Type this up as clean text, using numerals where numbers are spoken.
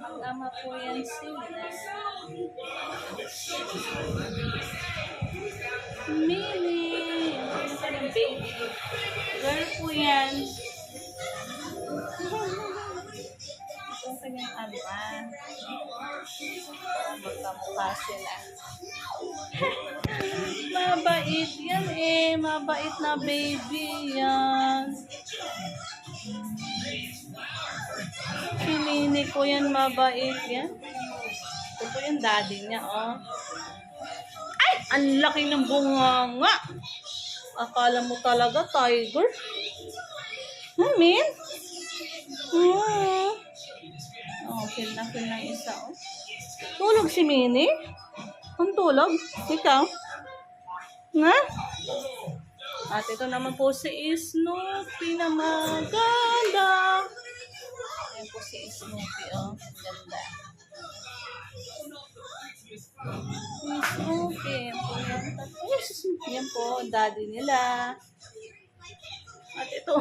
Mag-ama po yan sila. Mini! Ang pa ng baby. Girl po yan. Ito ang kanyang ama. Magkamukha sila. Mabait yan eh. Mabait na baby yan. Si Mini ko yan, mabait yan. Ito po yung daddy niya, oh. Ay! Ang laki ng bunganga! Akala mo talaga, tiger? Min? Oh, feel na ng isa, oh. Tulog si Mini? Ang tulog? Ikaw? Nga? At ito naman po si Snoopy na maganda. Ayan po si Snoopy, oh. Ganda. Snoopy. Yan po, daddy nila. At ito.